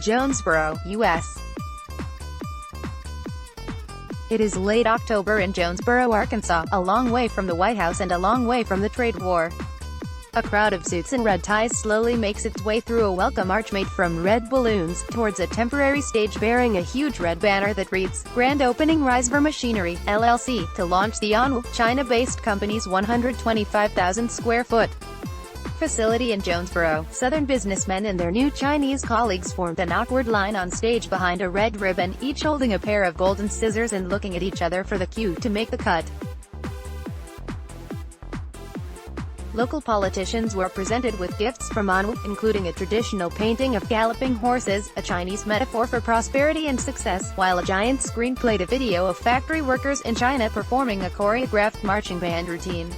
Jonesboro, U.S. It is late October in Jonesboro, Arkansas, a long way from the White House and a long way from the trade war. A crowd of suits and red ties slowly makes its way through a welcome arch made from red balloons, towards a temporary stage bearing a huge red banner that reads, "Grand Opening Risever Machinery, LLC," to launch the Anwu, China-based company's 125,000 square foot facility in Jonesboro. Southern businessmen and their new Chinese colleagues formed an awkward line on stage behind a red ribbon, each holding a pair of golden scissors and looking at each other for the cue to make the cut. Local politicians were presented with gifts from Anwu, including a traditional painting of galloping horses, a Chinese metaphor for prosperity and success, while a giant screen played a video of factory workers in China performing a choreographed marching band routine.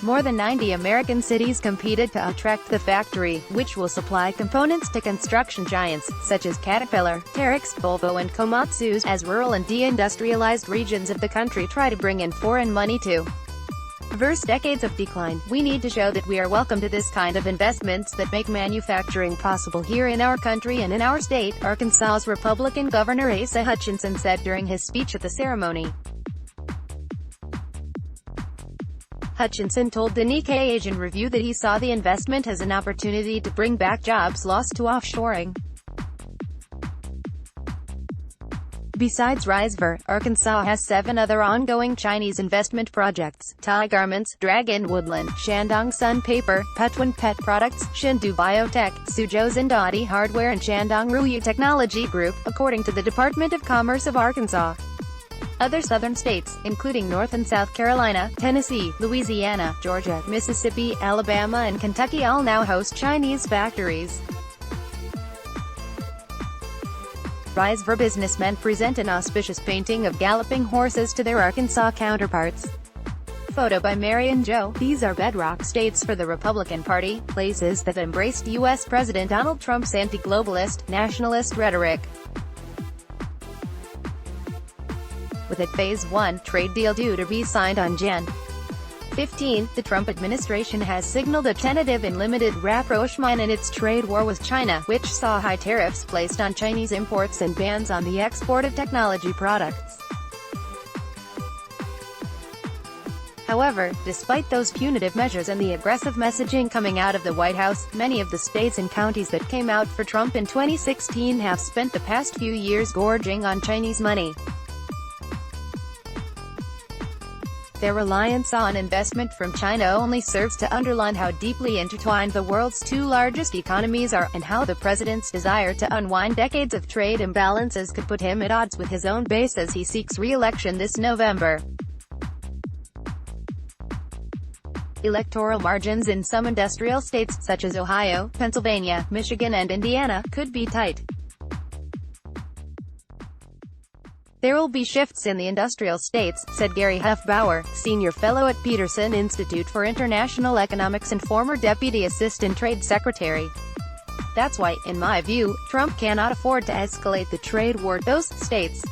More than 90 American cities competed to attract the factory, which will supply components to construction giants, such as Caterpillar, Terex, Volvo and Komatsu, as rural and deindustrialized regions of the country try to bring in foreign money to reverse decades of decline. "We need to show that we are welcome to this kind of investments that make manufacturing possible here in our country and in our state," Arkansas's Republican Governor Asa Hutchinson said during his speech at the ceremony. Hutchinson told the Nikkei Asian Review that he saw the investment as an opportunity to bring back jobs lost to offshoring. Besides Risever, Arkansas has 7 other ongoing Chinese investment projects: Thai Garments, Dragon Woodland, Shandong Sun Paper, Petuan Pet Products, Shindu Biotech, Suzhou Zindati Hardware and Shandong Ruyu Technology Group, according to the Department of Commerce of Arkansas. Other southern states, including North and South Carolina, Tennessee, Louisiana, Georgia, Mississippi, Alabama and Kentucky all now host Chinese factories. Risever businessmen present an auspicious painting of galloping horses to their Arkansas counterparts. Photo by Marion Joe. These are bedrock states for the Republican Party, places that embraced U.S. President Donald Trump's anti-globalist, nationalist rhetoric. With a Phase 1 trade deal due to be signed on Jan. 15, the Trump administration has signaled a tentative and limited rapprochement in its trade war with China, which saw high tariffs placed on Chinese imports and bans on the export of technology products. However, despite those punitive measures and the aggressive messaging coming out of the White House, many of the states and counties that came out for Trump in 2016 have spent the past few years gorging on Chinese money. Their reliance on investment from China only serves to underline how deeply intertwined the world's 2 largest economies are, and how the president's desire to unwind decades of trade imbalances could put him at odds with his own base as he seeks re-election this November. Electoral margins in some industrial states, such as Ohio, Pennsylvania, Michigan and Indiana, could be tight. "There will be shifts in the industrial states," said Gary Huffbauer, senior fellow at Peterson Institute for International Economics and former deputy assistant trade secretary. "That's why, in my view, Trump cannot afford to escalate the trade war. Those states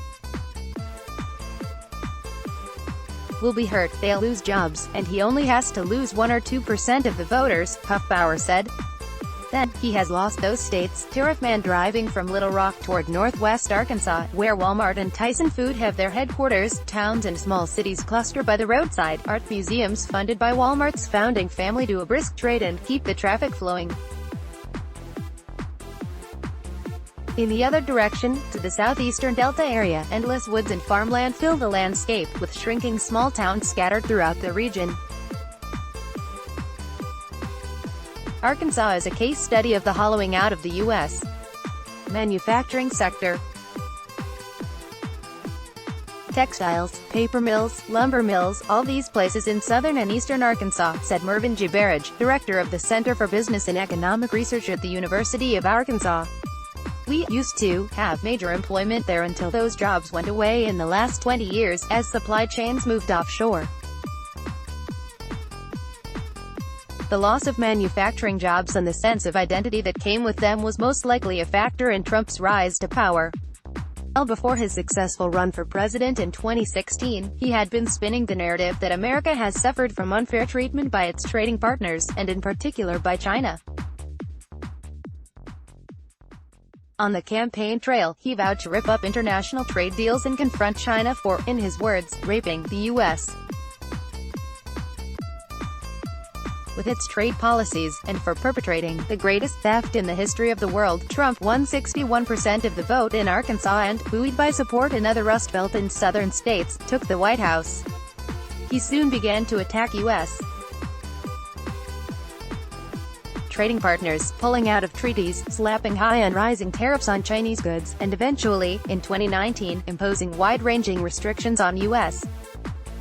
will be hurt, they'll lose jobs, and he only has to lose 1 or 2% of the voters," Huffbauer said. Then, he has lost those states. Tariff man driving from Little Rock toward northwest Arkansas, where Walmart and Tyson Food have their headquarters. Towns and small cities cluster by the roadside. Art museums funded by Walmart's founding family do a brisk trade and keep the traffic flowing. In the other direction, to the southeastern Delta area, endless woods and farmland fill the landscape, with shrinking small towns scattered throughout the region. Arkansas is a case study of the hollowing out of the U.S. manufacturing sector. Textiles, paper mills, lumber mills, all these places in southern and eastern Arkansas, said Mervyn G. Barrage, director of the Center for Business and Economic Research at the University of Arkansas. "We used to have major employment there until those jobs went away in the last 20 years, as supply chains moved offshore. The loss of manufacturing jobs and the sense of identity that came with them was most likely a factor in Trump's rise to power. Well before his successful run for president in 2016, he had been spinning the narrative that America has suffered from unfair treatment by its trading partners, and in particular by China. On the campaign trail, he vowed to rip up international trade deals and confront China for, in his words, raping the U.S. with its trade policies, and for perpetrating the greatest theft in the history of the world. Trump won 61% of the vote in Arkansas and, buoyed by support in other Rust Belt and southern states, took the White House. He soon began to attack U.S. trading partners, pulling out of treaties, slapping high and rising tariffs on Chinese goods, and eventually, in 2019, imposing wide-ranging restrictions on U.S.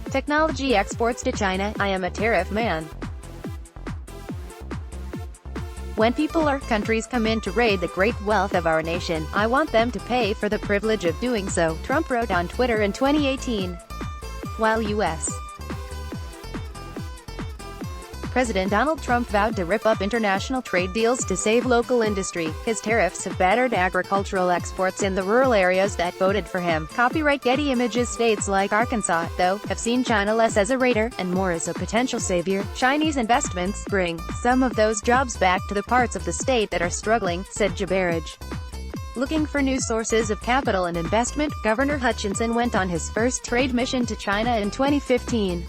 technology exports to China. "I am a tariff man. When people or countries come in to raid the great wealth of our nation, I want them to pay for the privilege of doing so," Trump wrote on Twitter in 2018. While U.S. President Donald Trump vowed to rip up international trade deals to save local industry, his tariffs have battered agricultural exports in the rural areas that voted for him. Copyright Getty Images. States like Arkansas, though, have seen China less as a raider, and more as a potential savior. Chinese investments bring some of those jobs back to the parts of the state that are struggling, said Jabaraj. Looking for new sources of capital and investment, Governor Hutchinson went on his first trade mission to China in 2015.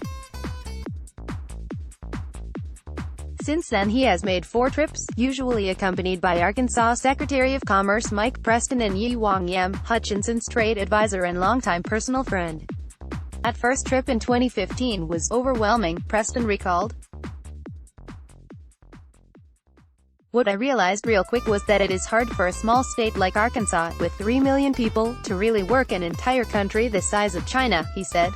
Since then he has made 4 trips, usually accompanied by Arkansas Secretary of Commerce Mike Preston and Yi Wang Yem, Hutchinson's trade advisor and longtime personal friend. That first trip in 2015 was overwhelming, Preston recalled. "What I realized real quick was that it is hard for a small state like Arkansas, with 3 million people, to really work an entire country the size of China," he said.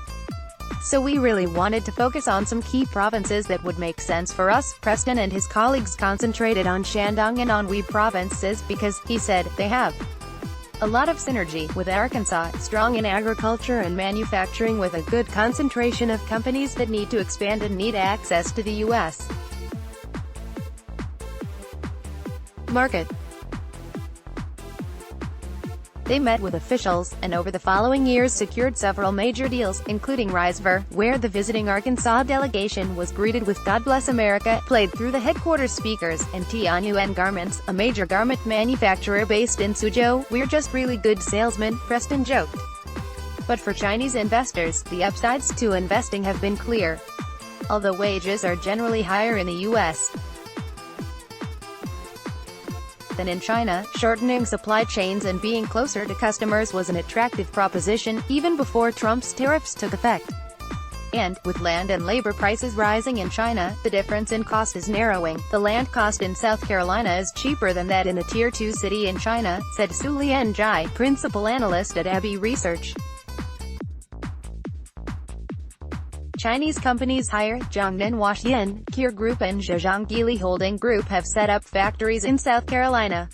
"So we really wanted to focus on some key provinces that would make sense for us." Preston and his colleagues concentrated on Shandong and Anhui provinces because, he said, they have a lot of synergy with Arkansas, strong in agriculture and manufacturing with a good concentration of companies that need to expand and need access to the U.S. market. They met with officials, and over the following years secured several major deals, including Risever, where the visiting Arkansas delegation was greeted with "God Bless America" played through the headquarters speakers, and Tianyuan Garments, a major garment manufacturer based in Suzhou. "We're just really good salesmen," Preston joked. But for Chinese investors, the upsides to investing have been clear. Although wages are generally higher in the U.S. than in China, shortening supply chains and being closer to customers was an attractive proposition, even before Trump's tariffs took effect. And, with land and labor prices rising in China, the difference in cost is narrowing. "The land cost in South Carolina is cheaper than that in a Tier 2 city in China," said Sulian Jai, principal analyst at Abbey Research. Chinese companies hire Jiangnan Huaxian, Kier Group and Zhejiang Geely Holding Group have set up factories in South Carolina.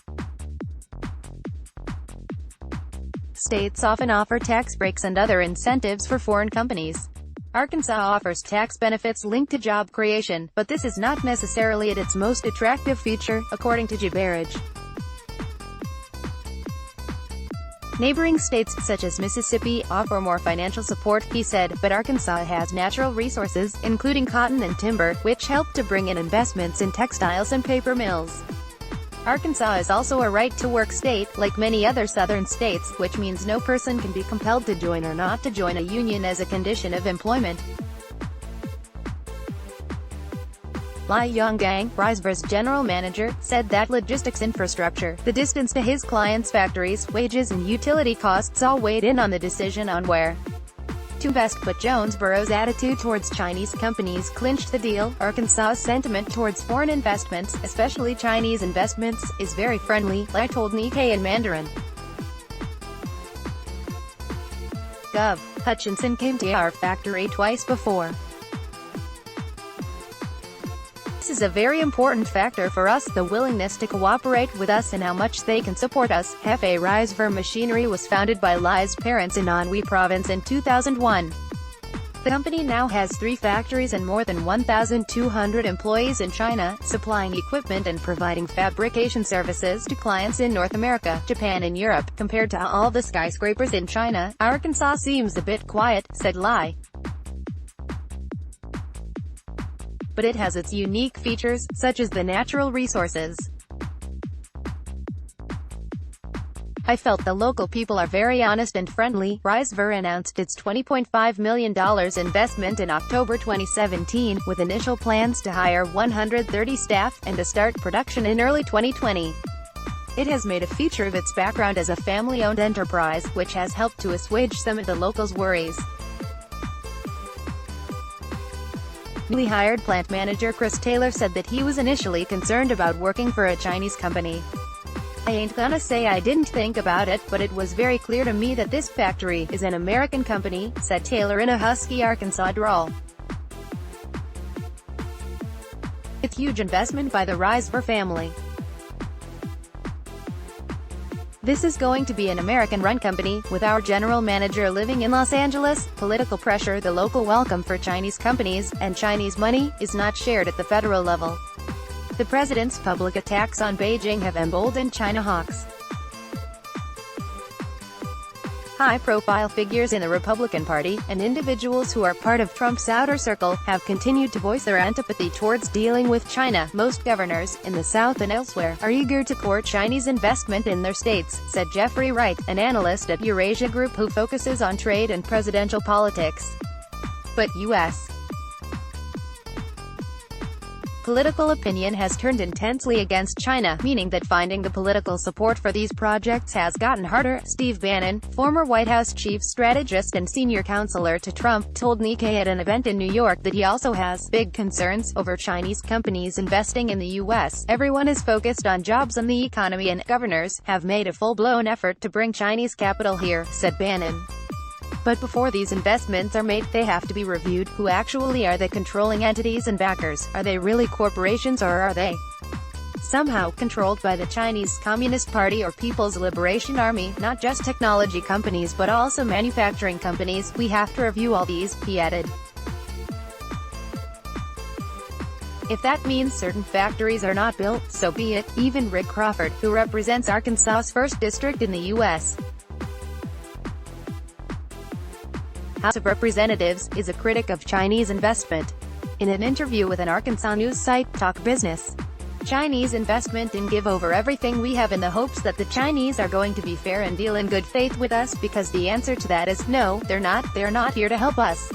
States often offer tax breaks and other incentives for foreign companies. Arkansas offers tax benefits linked to job creation, but this is not necessarily its most attractive feature, according to Jabaraj. Neighboring states, such as Mississippi, offer more financial support, he said, but Arkansas has natural resources, including cotton and timber, which help to bring in investments in textiles and paper mills. Arkansas is also a right-to-work state, like many other southern states, which means no person can be compelled to join or not to join a union as a condition of employment. Lai Yonggang, Risever's general manager, said that logistics infrastructure, the distance to his clients' factories, wages and utility costs all weighed in on the decision on where to invest, but Jonesboro's attitude towards Chinese companies clinched the deal. "Arkansas's sentiment towards foreign investments, especially Chinese investments, is very friendly," Lai told Nikkei in Mandarin. Gov. Hutchinson came to our factory twice before. "This is a very important factor for us, the willingness to cooperate with us and how much they can support us." Hefei Risever Machinery was founded by Lai's parents in Anhui Province in 2001. The company now has 3 factories and more than 1,200 employees in China, supplying equipment and providing fabrication services to clients in North America, Japan and Europe. "Compared to all the skyscrapers in China, Arkansas seems a bit quiet," said Lai. "But it has its unique features, such as the natural resources. I felt the local people are very honest and friendly. Risever announced its $20.5 million investment in October 2017, with initial plans to hire 130 staff, and to start production in early 2020. It has made a feature of its background as a family-owned enterprise, which has helped to assuage some of the locals' worries. Newly hired plant manager Chris Taylor said that he was initially concerned about working for a Chinese company. "I ain't gonna say I didn't think about it, but it was very clear to me that this factory is an American company," said Taylor in a husky Arkansas drawl. It's a huge investment by the Risever family. This is going to be an American-run company, with our general manager living in Los Angeles. Political pressure, the local welcome for Chinese companies, and Chinese money, is not shared at the federal level. The president's public attacks on Beijing have emboldened China hawks. High-profile figures in the Republican Party, and individuals who are part of Trump's outer circle, have continued to voice their antipathy towards dealing with China. Most governors, in the South and elsewhere, are eager to court Chinese investment in their states, said Jeffrey Wright, an analyst at Eurasia Group who focuses on trade and presidential politics. But U.S. political opinion has turned intensely against China, meaning that finding the political support for these projects has gotten harder. Steve Bannon, former White House chief strategist and senior counselor to Trump, told Nikkei at an event in New York that he also has big concerns over Chinese companies investing in the U.S. "Everyone is focused on jobs and the economy, and governors have made a full-blown effort to bring Chinese capital here," said Bannon. But before these investments are made, they have to be reviewed. Who actually are the controlling entities and backers? Are they really corporations, or are they somehow controlled by the Chinese Communist Party or People's Liberation Army? Not just technology companies but also manufacturing companies. "We have to review all these," he added. If that means certain factories are not built, so be it. Even Rick Crawford, who represents Arkansas's 1st District in the U.S. House of Representatives, is a critic of Chinese investment. In an interview with an Arkansas news site, Talk Business, "Chinese investment in give over everything we have in the hopes that the Chinese are going to be fair and deal in good faith with us, because the answer to that is, no, they're not here to help us."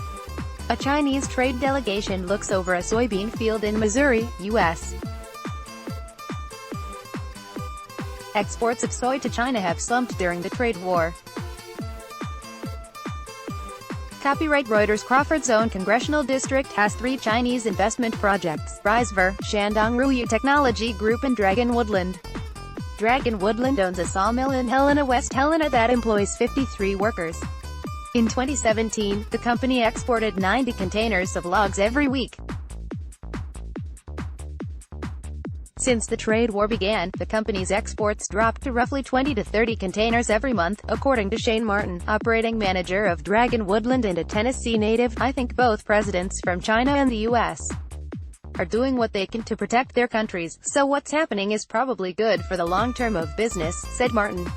A Chinese trade delegation looks over a soybean field in Missouri, U.S. Exports of soy to China have slumped during the trade war. Copyright Reuters. Crawford's own congressional district has 3 Chinese investment projects: Risever, Shandong Ruyu Technology Group, and Dragon Woodland. Dragon Woodland owns a sawmill in Helena, West Helena that employs 53 workers. In 2017, the company exported 90 containers of logs every week. Since the trade war began, the company's exports dropped to roughly 20 to 30 containers every month, according to Shane Martin, operating manager of Dragon Woodland and a Tennessee native. "I think both presidents from China and the U.S. are doing what they can to protect their countries, so what's happening is probably good for the long term of business," said Martin.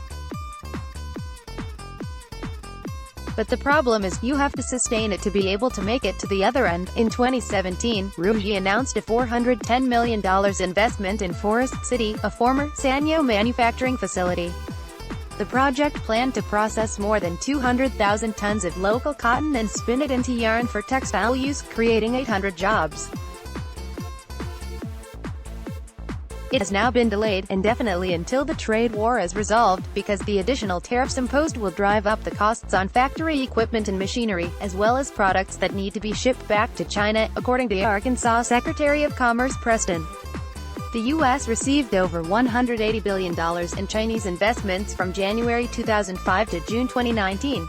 "But the problem is, you have to sustain it to be able to make it to the other end." In 2017, Ruyi announced a $410 million investment in Forest City, a former Sanyo manufacturing facility. The project planned to process more than 200,000 tons of local cotton and spin it into yarn for textile use, creating 800 jobs. It has now been delayed indefinitely until the trade war is resolved, because the additional tariffs imposed will drive up the costs on factory equipment and machinery, as well as products that need to be shipped back to China, according to Arkansas Secretary of Commerce Preston. The U.S. received over $180 billion in Chinese investments from January 2005 to June 2019.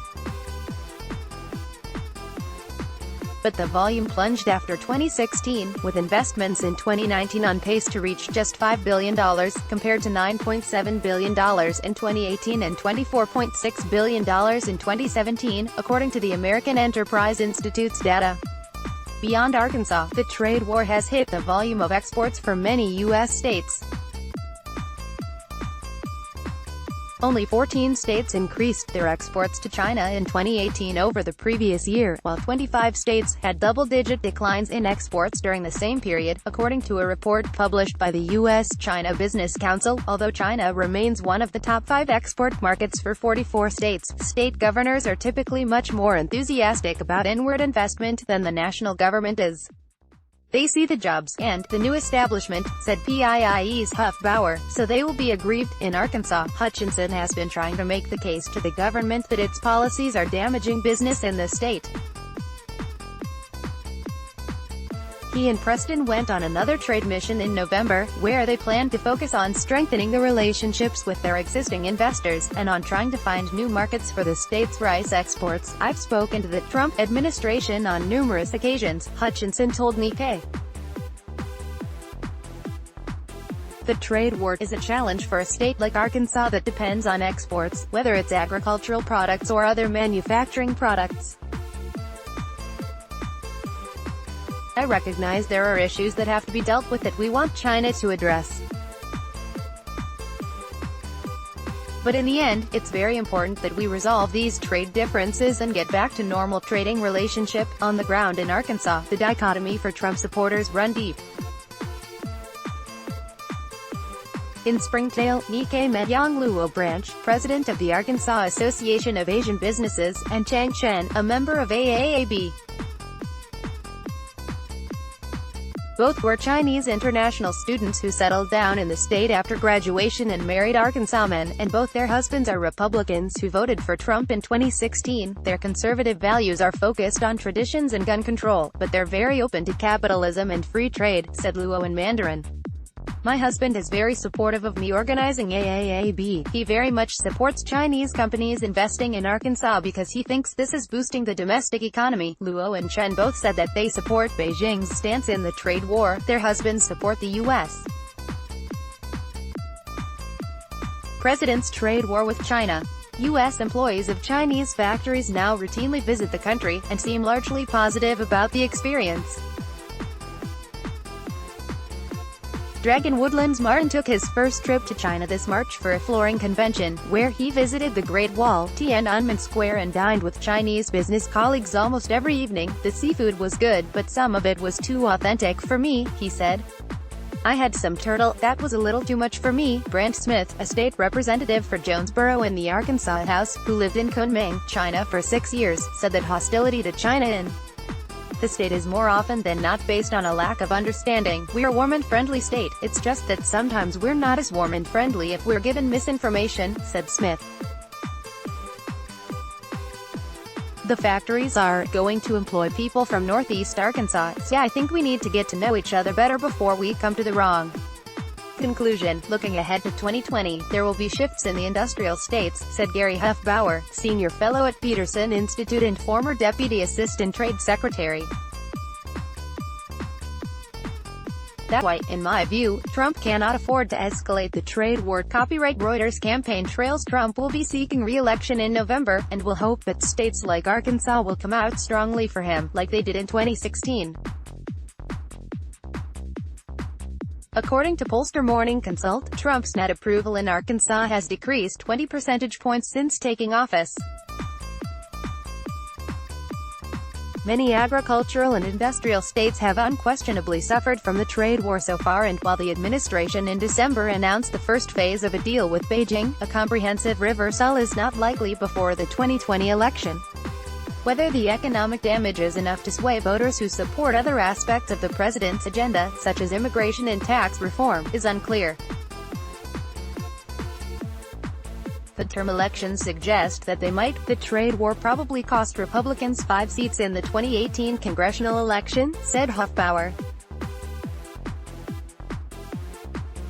But the volume plunged after 2016, with investments in 2019 on pace to reach just $5 billion, compared to $9.7 billion in 2018 and $24.6 billion in 2017, according to the American Enterprise Institute's data. Beyond Arkansas, the trade war has hit the volume of exports for many U.S. states. Only 14 states increased their exports to China in 2018 over the previous year, while 25 states had double-digit declines in exports during the same period, according to a report published by the U.S.-China Business Council. Although China remains one of the top 5 export markets for 44 states, state governors are typically much more enthusiastic about inward investment than the national government is. They see the jobs and the new establishment, said PIIE's Huff-Bauer, so they will be aggrieved. In Arkansas, Hutchinson has been trying to make the case to the government that its policies are damaging business in the state. He and Preston went on another trade mission in November, where they planned to focus on strengthening the relationships with their existing investors, and on trying to find new markets for the state's rice exports. I've spoken to the Trump administration on numerous occasions, Hutchinson told Nikkei. The trade war is a challenge for a state like Arkansas that depends on exports, whether it's agricultural products or other manufacturing products. I recognize there are issues that have to be dealt with that we want China to address. But in the end, it's very important that we resolve these trade differences and get back to normal trading relationship. On the ground in Arkansas, the dichotomy for Trump supporters run deep. In Springdale, Nikkei met Yang Luo Branch, president of the Arkansas Association of Asian Businesses, and Chang Chen, a member of AAAB. Both were Chinese international students who settled down in the state after graduation and married Arkansas men, and both their husbands are Republicans who voted for Trump in 2016. Their conservative values are focused on traditions and gun control, but they're very open to capitalism and free trade, said Luo in Mandarin. My husband is very supportive of me organizing AAAB. He very much supports Chinese companies investing in Arkansas because he thinks this is boosting the domestic economy. Luo and Chen both said that they support Beijing's stance in the trade war. Their husbands support the U.S. president's trade war with China. U.S. employees of Chinese factories now routinely visit the country, and seem largely positive about the experience. Dragon Woodlands Martin took his first trip to China this March for a flooring convention, where he visited the Great Wall, Tiananmen Square and dined with Chinese business colleagues almost every evening. The seafood was good, but some of it was too authentic for me, he said. I had some turtle, that was a little too much for me. Brent Smith, a state representative for Jonesboro in the Arkansas House, who lived in Kunming, China for 6 years, said that hostility to China in the state is more often than not based on a lack of understanding. We're a warm and friendly state, it's just that sometimes we're not as warm and friendly if we're given misinformation, said Smith. The factories are going to employ people from Northeast Arkansas, so I think we need to get to know each other better before we come to the wrong conclusion. Looking ahead to 2020, there will be shifts in the industrial states, said Gary Huff-Bauer, senior fellow at Peterson Institute and former deputy assistant trade secretary. That's why, in my view, Trump cannot afford to escalate the trade war. Copyright Reuters campaign trails Trump will be seeking re-election in November, and will hope that states like Arkansas will come out strongly for him, like they did in 2016. According to pollster Morning Consult, Trump's net approval in Arkansas has decreased 20 percentage points since taking office. Many agricultural and industrial states have unquestionably suffered from the trade war so far, and while the administration in December announced the first phase of a deal with Beijing, a comprehensive reversal is not likely before the 2020 election. Whether the economic damage is enough to sway voters who support other aspects of the president's agenda, such as immigration and tax reform, is unclear. The term elections suggest that they might. The trade war probably cost Republicans 5 seats in the 2018 congressional election, said Huff-Bauer.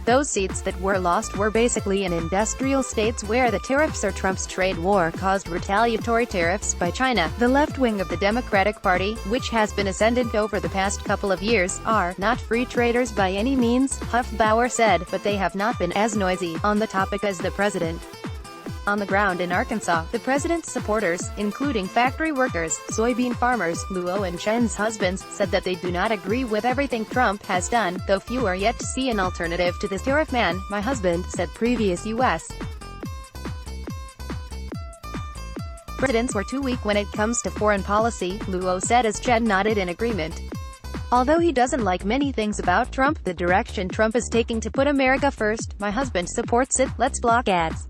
Those seats that were lost were basically in industrial states where the tariffs or Trump's trade war caused retaliatory tariffs by China. The left wing of the Democratic Party, which has been ascendant over the past couple of years, are not free traders by any means, Huff-Bauer said, but they have not been as noisy on the topic as the president. On the ground in Arkansas, the president's supporters, including factory workers, soybean farmers, Luo and Chen's husbands, said that they do not agree with everything Trump has done, though few are yet to see an alternative to this tariff man. My husband, said previous U.S. presidents were too weak when it comes to foreign policy, Luo said as Chad nodded in agreement. Although he doesn't like many things about Trump, the direction Trump is taking to put America first, my husband supports it. Let's block ads.